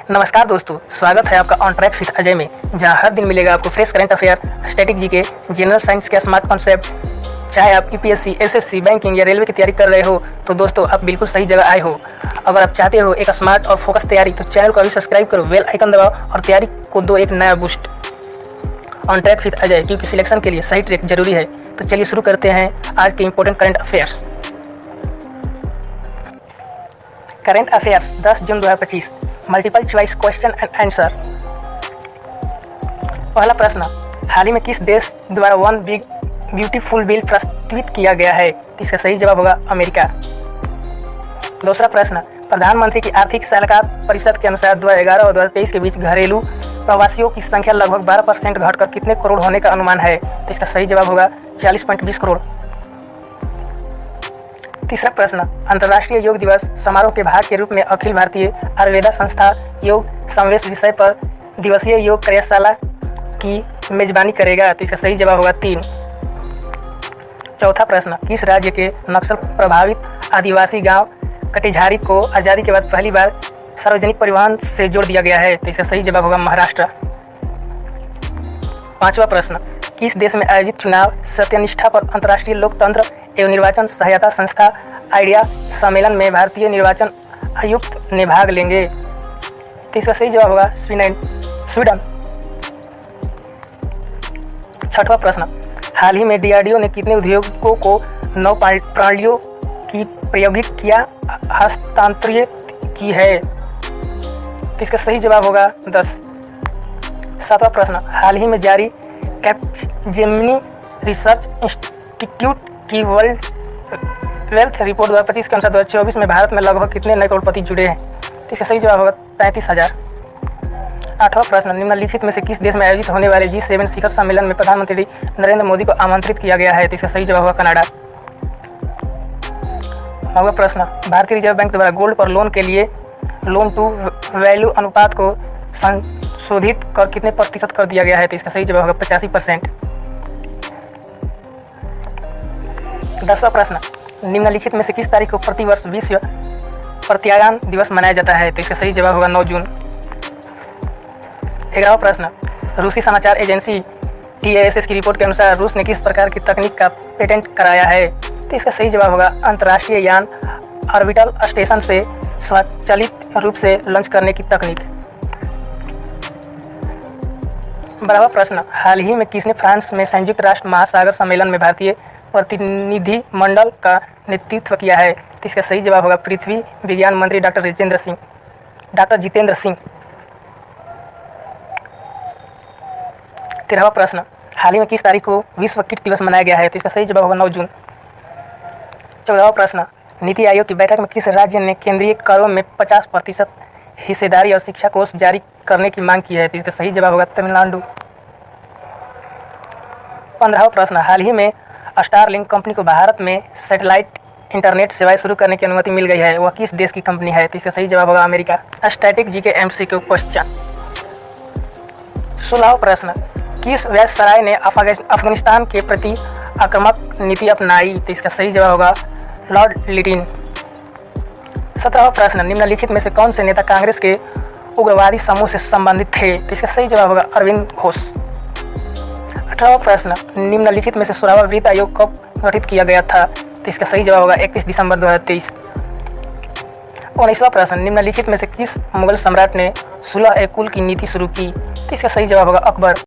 नमस्कार दोस्तों, स्वागत है आपका ऑन ट्रैक विद अजय में, जहां हर दिन मिलेगा आपको fresh current affair, static GK, general science के स्मार्ट कॉन्सेप्ट। चाहे आप यूपीएससी, एसएससी, बैंकिंग या रेलवे की तैयारी कर रहे हो तो दोस्तों आप बिल्कुल सही जगह आए हो। अगर आप चाहते हो एक स्मार्ट और फोकस तैयारी तो चैनल को अभी सब्सक्राइब करो, बेल आइकन दबाओ और तैयारी को दो एक नया boost. On track with Ajay, क्योंकि सिलेक्शन के लिए सही ट्रैक जरूरी है। तो चलिए शुरू करते हैं आज के important current affairs. Current affairs 10 June 2025, multiple choice question and answer. पहला प्रश्न, हाल ही में किस देश द्वारा वन बिग ब्यूटीफुल बिल प्रस्तुत किया गया है? इसका सही जवाब होगा अमेरिका। दूसरा प्रश्न, प्रधानमंत्री की आर्थिक सलाहकार परिषद के अनुसार 2011 और 2023 के बीच घरेलू प्रवासियों की संख्या लगभग 12% घटकर कितने करोड़ होने का अनुमान है? तो इसका सही जवाब होगा 40.20 करोड़। तीसरा प्रश्न, अंतर्राष्ट्रीय योग दिवस समारोह के भाग के रूप में अखिल भारतीय आयुर्वेदा संस्था योग समावेश विषय पर दिवसीय योग कार्यशाला की मेजबानी करेगा? तो इसका सही जवाब होगा 3। चौथा प्रश्न, किस राज्य के नक्सल प्रभावित आदिवासी गांव कटिझारी को आज़ादी के बाद पहली बार सार्वजनिक परिवहन से जोड़ दिया गया है? तो इसका सही जवाब होगा महाराष्ट्र। पांचवा प्रश्न, किस देश में आयोजित चुनाव सत्यनिष्ठा पर अंतर्राष्ट्रीय लोकतंत्र एवं निर्वाचन सहायता संस्था आइडिया सम्मेलन में भारतीय निर्वाचन आयुक्त ने भाग लेंगे? तो इसका सही जवाब होगा स्वीडन। छठवां प्रश्न, हाल ही में डीआरडीओ ने कितने उद्योगों को 9 प्रणालियों की प्रायोगिक किया हस्तांतरित की है? तो इसका सही जवाब होगा 10। सातवां प्रश्न, हाल ही में जारी कैपजेमिनी रिसर्च इंस्टीट्यूट की वर्ल्ड वेल्थ रिपोर्ट 2025 के अनुसार 2024 में भारत में लगभग कितने नए करोड़पति जुड़े हैं? तो इसका सही जवाब होगा 35,000। आठवां प्रश्न, निम्नलिखित में से किस देश में आयोजित होने वाले G7 शिखर सम्मेलन में प्रधानमंत्री नरेंद्र मोदी को आमंत्रित किया गया है? तो इसका सही जवाब होगा कनाडा। नौवां प्रश्न, भारतीय रिजर्व बैंक द्वारा गोल्ड पर लोन के लिए लोन टू वैल्यू अनुपात को संशोधित कर कितने प्रतिशत कर दिया गया है? तो इसका सही जवाब होगा 85%। 10वां प्रश्न, निम्नलिखित में से किस तारीख को प्रतिवर्ष विश्व प्रत्यायन दिवस मनाया जाता है? तो इसका सही जवाब होगा 9 जून। 11वां प्रश्न, रूसी समाचार एजेंसी TASS की रिपोर्ट के अनुसार रूस ने किस प्रकार की तकनीक का पेटेंट कराया है? तो इसका सही जवाब होगा अंतर्राष्ट्रीय यान ऑर्बिटल स्टेशन से स्वचालित रूप से लॉन्च करने की तकनीक। 12वां प्रश्न, हाल ही में किसने फ्रांस में संयुक्त राष्ट्र महासागर सम्मेलन में भारतीय प्रतिनिधि मंडल का नेतृत्व किया है? तो इसका सही जवाब होगा पृथ्वी विज्ञान मंत्री डॉक्टर जितेंद्र सिंह। 13वां प्रश्न, हाल ही में किस तारीख को विश्व कीट दिवस मनाया गया है? तो इसका सही जवाब होगा 9 जून। 14वां प्रश्न, नीति आयोग की बैठक में किस राज्य ने केंद्रीय करों में 50% हिस्सेदारी और शिक्षा कोष जारी करने की मांग की है? तो इसका सही जवाब होगा तमिलनाडु। 15वां प्रश्न, हाल ही में स्टारलिंक कंपनी को भारत में सैटेलाइट इंटरनेट सेवाएं शुरू करने की अनुमति मिल गई है, वह किस देश की कंपनी है? तो इसका सही जवाब होगा America. Static GK MCQ question. 16वां प्रश्न, किस वायसराय ने अफगानिस्तान के प्रति आक्रामक नीति अपनाई? तो इसका सही जवाब होगा लॉर्ड लिटिन। 17वां प्रश्न, निम्नलिखित में से कौन से नेता कांग्रेस के उग्रवादी समूह से संबंधित थे? तो इसका सही जवाब होगा अरविंद घोष। 18वां प्रश्न, निम्नलिखित में से 16वां वित्त आयोग कब गठित किया गया था? तो इसका सही जवाब होगा 31 दिसंबर 2023। 19वां प्रश्न, निम्नलिखित में से किस मुगल सम्राट ने सुलह ए कुल की नीति शुरू की? तो इसका सही जवाब होगा अकबर।